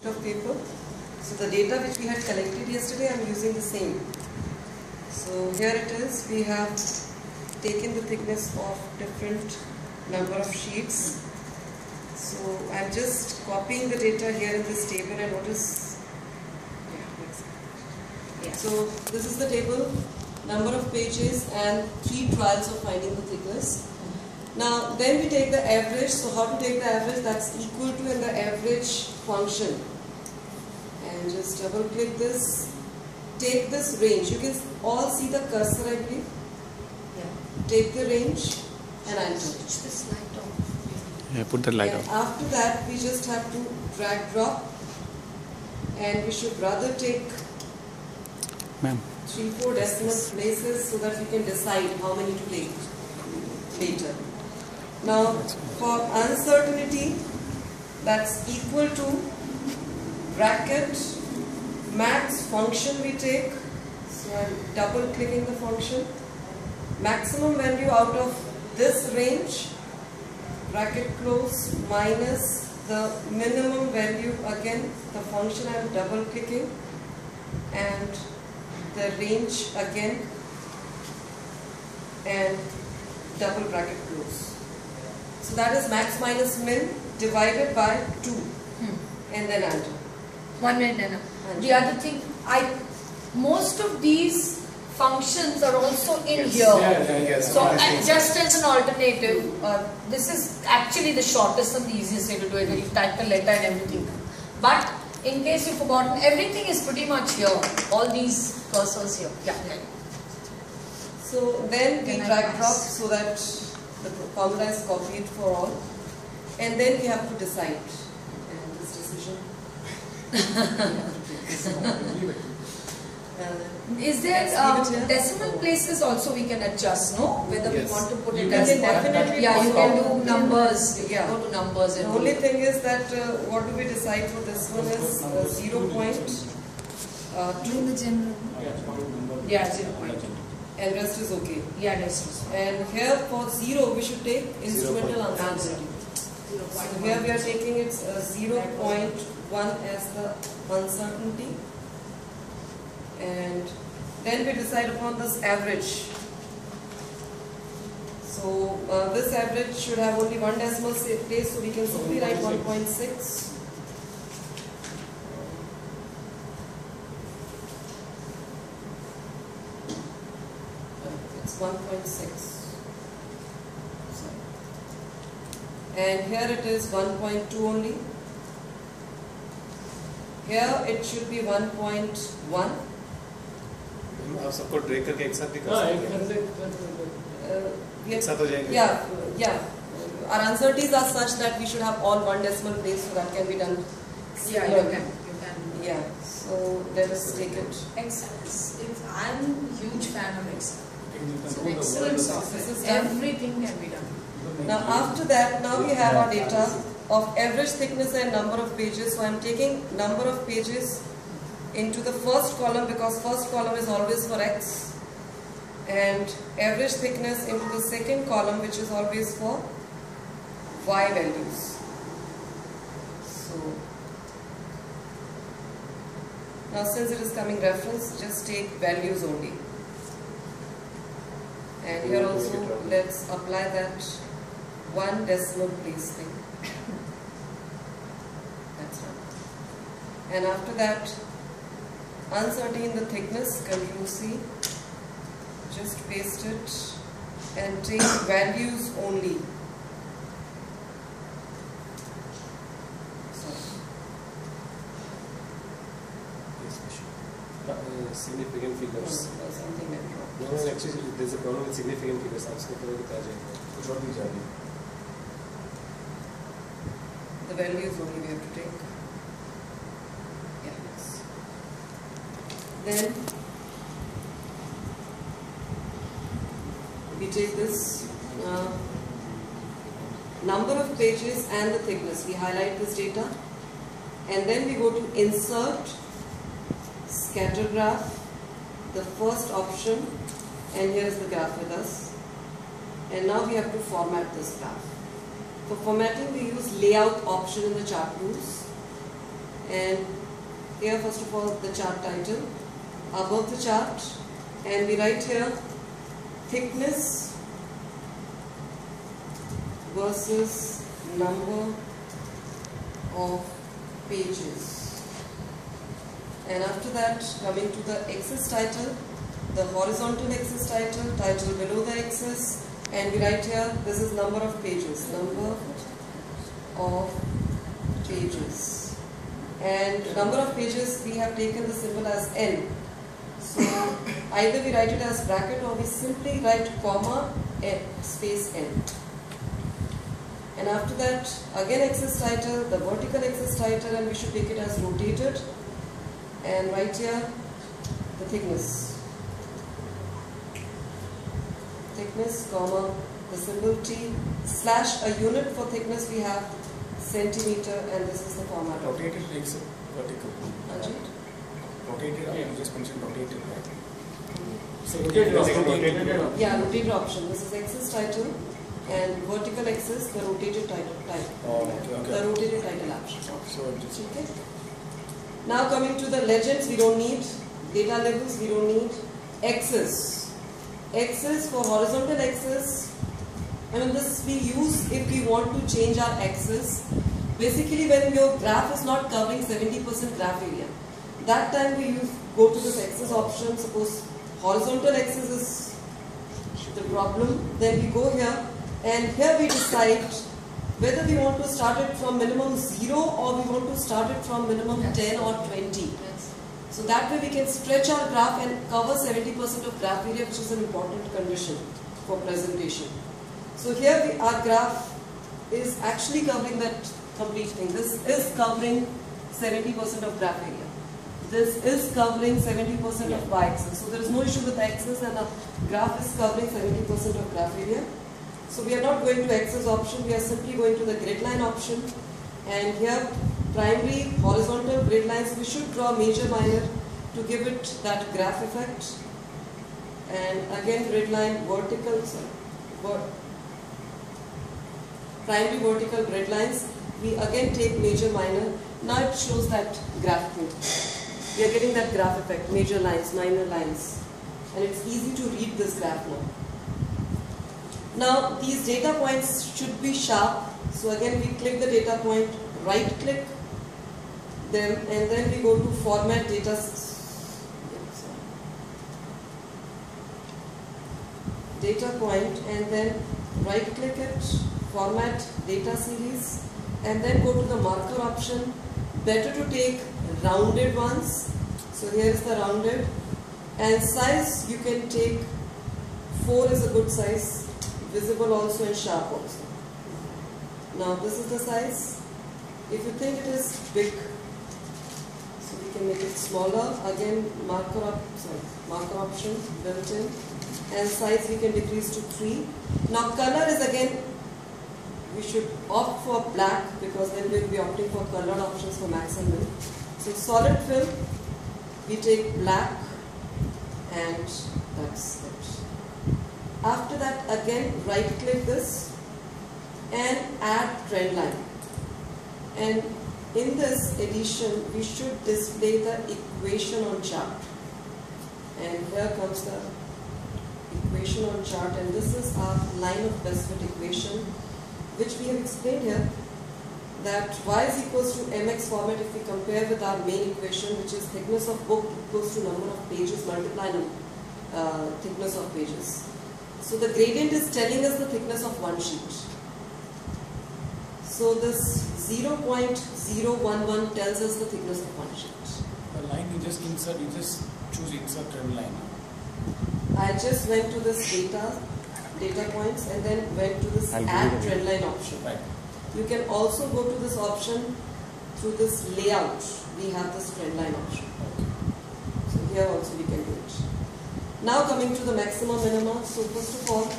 of paper. So the data which we had collected yesterday, I am using the same. So here it is. We have taken the thickness of different number of sheets. So I am just copying the data here in this table, and notice. So this is the table, number of pages and 3 trials of finding the thickness. Now then we take the average. So how to take the average? That's equal to in the average function. And just double click this. Take this range. You can all see the cursor, I believe. Yeah. Take the range and enter. Switch this light on. Yeah, put the light on. After that, we just have to drag drop, and we should rather take 3-4 decimal places so that we can decide how many to take later. Now, for uncertainty, that's equal to bracket max function we take. So I'm double clicking the function. Maximum value out of this range, bracket close, minus the minimum value, again the function I'm double clicking, and the range again, and double bracket close. So that is max minus min divided by 2 and then enter. 1 minute, Anna. The other thing, most of these functions are also in here. So just as an alternative, this is actually the shortest and the easiest way to do it. You type the letter and everything. But in case you've forgotten, everything is pretty much here. All these cursors here. Yeah. So then we drag drop so that the formula is copied for all, and then we have to decide. And this decision. Is there decimal places also we can adjust, no? Whether we want to put it as definitely. Yeah, you can do numbers. Yeah. Go to numbers. The only thing is that what do we decide for this one is 0.2. In the general. Yeah, 0.2. And rest is okay. Yeah, rest is okay. And here for 0 we should take instrumental uncertainty. So here we are taking it 0.1 as the uncertainty, and then we decide upon this average. So this average should have only 1 decimal place, so we can simply write 1.6. It's 1.6. And here it is 1.2 only. Here it should be 1.1. आप सबको drag करके एक साथ भी कर सकते हैं। एक साथ हो जाएंगे। Yeah. Our uncertainties are such that we should have all 1 decimal place, so that can be done. Yeah, you can. Yeah. So let us take it. Excel. I'm a huge fan of Excel. It's an excellent software. Everything can be done. Now after that, now we have our data of average thickness and number of pages. So I am taking number of pages into the first column, because first column is always for X, and average thickness into the second column, which is always for Y values. So now since it is coming reference, just take values only. And here also let's apply that 1 decimal place thing. That's right. And after that, uncertainty in the thickness, Ctrl C, just paste it and take values only. Significant figures. Something like that. No, actually, there's a problem with significant figures. आपको पता बता जाएगा। कुछ और भी जाएगी। The values only we have to take. Yes. Then we take this number of pages and the thickness. We highlight this data, and then we go to insert, scatter graph, the first option, and here is the graph with us. And now we have to format this graph. For formatting, we use layout option in the chart tools. And here first of all the chart title, above the chart, and we write here thickness versus number of pages. And after that, coming to the axis title, the horizontal axis title, title below the axis, and we write here this is number of pages, number of pages. And number of pages, we have taken the symbol as N. So either we write it as bracket or we simply write comma N, space N. And after that, again axis title, the vertical axis title, and we should take it as rotated. And right here, the thickness. Thickness, comma, the symbol T, slash a unit for thickness we have centimeter, and this is the format. Rotated makes it vertical. Rotated, you just mentioned rotated, right? So rotated. Yeah, rotated option. This is axis title, and vertical axis, the rotated title type. Oh, okay. The rotated title option. So just Okay. Now coming to the legends, we don't need. Data labels, we don't need. Axis. Axis for horizontal axis. I mean, this we use if we want to change our axis. Basically, when your graph is not covering 70% graph area, that time we go to this axis option. Suppose horizontal axis is the problem, then we go here, and here we decide whether we want to start it from minimum 0 or we want to start it from minimum 10 or 20. So that way we can stretch our graph and cover 70% of graph area, which is an important condition for presentation. So here our graph is actually covering that complete thing. This is covering 70% of graph area. This is covering 70% of y-axis. So there is no issue with axis, and the graph is covering 70% of graph area. So we are not going to axis option, we are simply going to the grid line option. And here primary horizontal grid lines, we should draw major minor to give it that graph effect. And again grid line vertical, primary vertical grid lines, we again take major minor. Now it shows that graph thing. We are getting that graph effect, major lines, minor lines. And it's easy to read this graph now. Now these data points should be sharp. So again we click the data point, right click them, and then we go to format data. Data point, and then right click it, format data series, and then go to the marker option. Better to take rounded ones. So here is the rounded, and size you can take 4 is a good size, visible also and sharp also. Now this is the size. If you think it is big, so we can make it smaller. Again marker option built in, and size we can decrease to 3. Now color is again, we should opt for black because then we will be opting for color options for max and min. So solid fill, we take black, and that's it. After that again right click this and add trend line. And in this edition we should display the equation on chart. And here comes the equation on chart, and this is our line of best fit equation, which we have explained here, that y is equals to mx format if we compare with our main equation, which is thickness of book equals to number of pages multiplied thickness of pages. So the gradient is telling us the thickness of one sheet. So this 0.011 tells us the thickness of one sheet. The line you just insert, you just choose insert trend line. I just went to this data points, and then went to this add trend line option. Right. You can also go to this option through this layout. We have this trend line option. So here also we can do it. Now coming to the maximum minima. So first of all,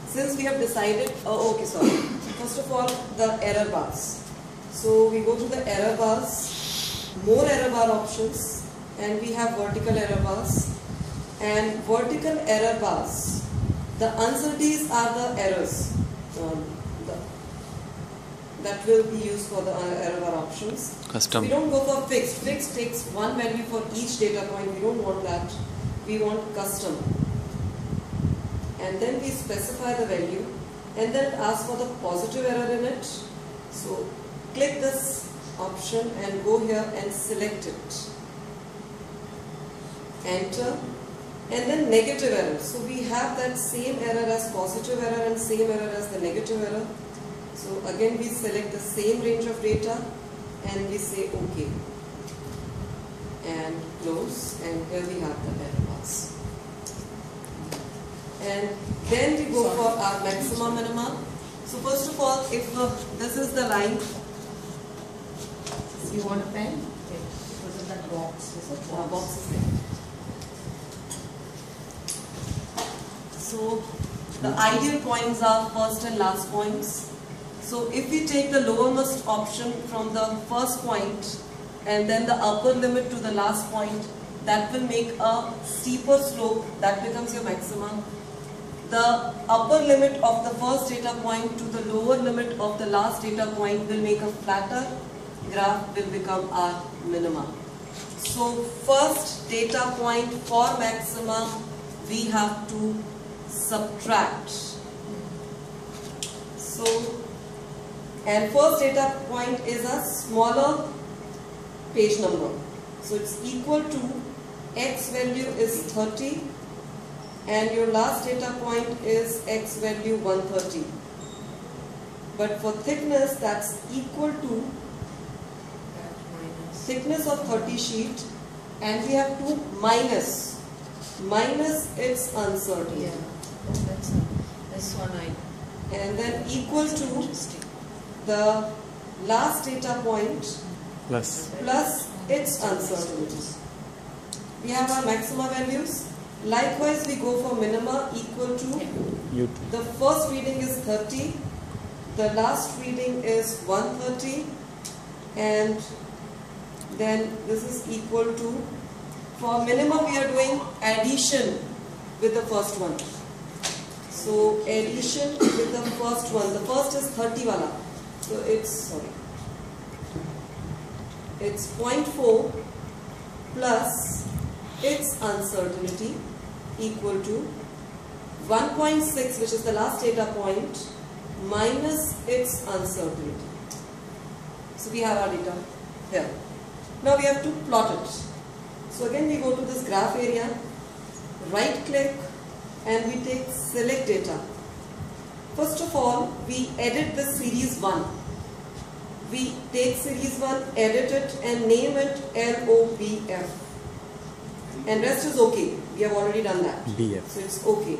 since we have decided, first of all the error bars. So we go to the error bars, more error bar options, and we have vertical error bars. And vertical error bars, the uncertainties are the errors. that will be used for the error options. Custom. We don't go for fixed. Fixed takes one value for each data point. We don't want that. We want custom. And then we specify the value and then ask for the positive error in it. So click this option and go here and select it. Enter. And then negative error. So we have that same error as positive error and same error as the negative error. So again we select the same range of data and we say OK. And close, and here we have the error bars. And then we go for our maxima minima. So first of all, if this is the line. You want a pen? Okay. Was it that box? Is it Box is there. So the ideal points are first and last points. So if we take the lowermost option from the first point and then the upper limit to the last point, that will make a steeper slope, that becomes your maximum. The upper limit of the first data point to the lower limit of the last data point will make a flatter graph, will become our minima. So first data point for maxima we have to subtract. So, and first data point is a smaller page number. So it's equal to x value is 30 and your last data point is x value 130. But for thickness that's equal to thickness of 30 sheet and we have to minus its uncertainty. Yeah. That's one I. And then equal to the last data point Plus. plus its uncertainty. We have our maxima values. Likewise, we go for minima equal to U2. the first reading is 30, the last reading is 130, and then this is equal to, for minima we are doing addition with the first one. So addition with the first one. The first is 30 wala. So it's 0.4 plus its uncertainty equal to 1.6, which is the last data point, minus its uncertainty. So we have our data here. Now we have to plot it. So again we go to this graph area, right click, and we take select data. First of all, we edit the series 1. We take series 1, edit it and name it LOBF. And rest is okay. We have already done that. BF. So it's okay.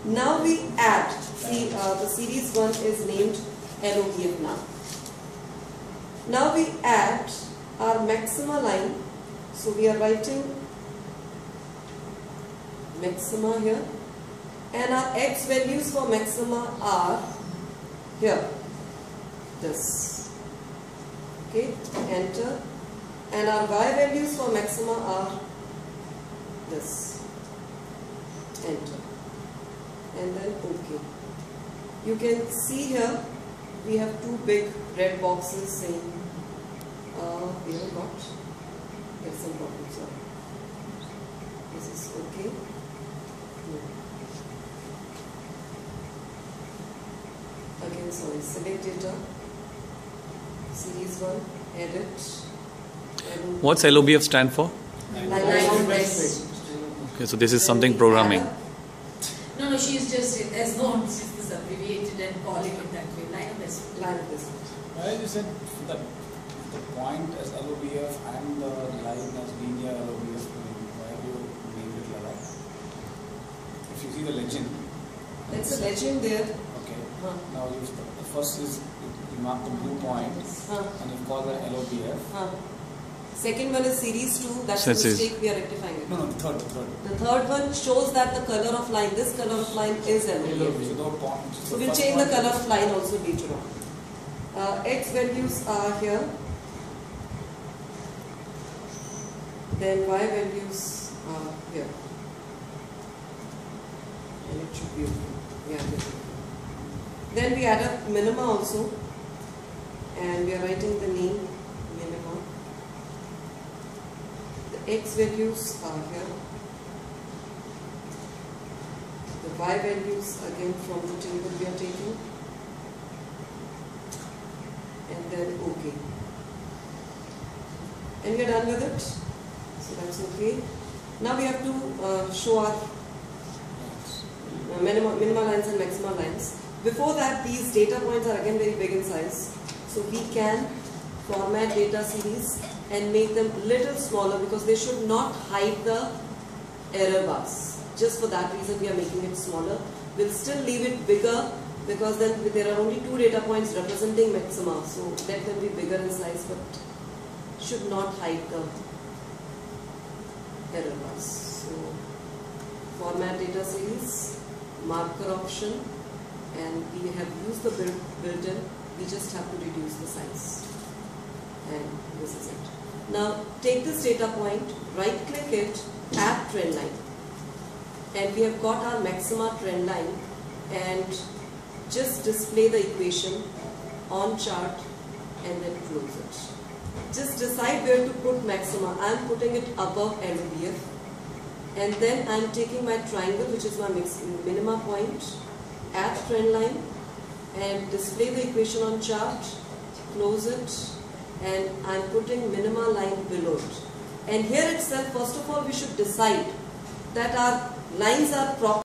Now we add. See, the series 1 is named LOBF now. Now we add our maxima line. So we are writing maxima here, and our x values for maxima are here, this, okay, enter, and our y values for maxima are this, enter, and then okay. You can see here we have two big red boxes saying we have got some problems. This is okay. Again, sorry, select data, series 1, edit. What's LOBF stand for? Line base. Okay, so this is something programming. No, she's just, as known, she's this abbreviated and calling it that way. Line of best. Line of base. Well, you said that the point as LOBF and the line as linear LOBF, why have you named it like that? If you see the legend. It's a legend there. Okay. Now the first is you mark the blue point and you call that LOBF. Second one is series 2. That's So the mistake we are rectifying it. No, the third. The third one shows that the color of line, this color of line is LOBF. So the point. So we'll change the color of line also later on. X values are here. Then Y values are here. And it should be okay. Yeah, good. Then we add up minima also. and we are writing the name minima. The x values are here. The y values again from the table we are taking, and then OK. And we are done with it. So that's okay. Now we have to show our minima lines and maxima lines. Before that, these data points are again very big in size. So we can format data series and make them little smaller because they should not hide the error bars. Just for that reason we are making it smaller. We'll still leave it bigger because then there are only 2 data points representing maxima. So let them be bigger in size but should not hide the error bars. So format data series, marker option, and we have used the built-in. We just have to reduce the size. And this is it. Now take this data point, right click it, add trend line. And we have got our maxima trend line, and just display the equation on chart and then close it. Just decide where to put maxima. I am putting it above LOBF, and then I am taking my triangle, which is my minima point, add trend line, and display the equation on chart, close it, and I am putting minima line below it. And here itself, first of all, we should decide that our lines are proper.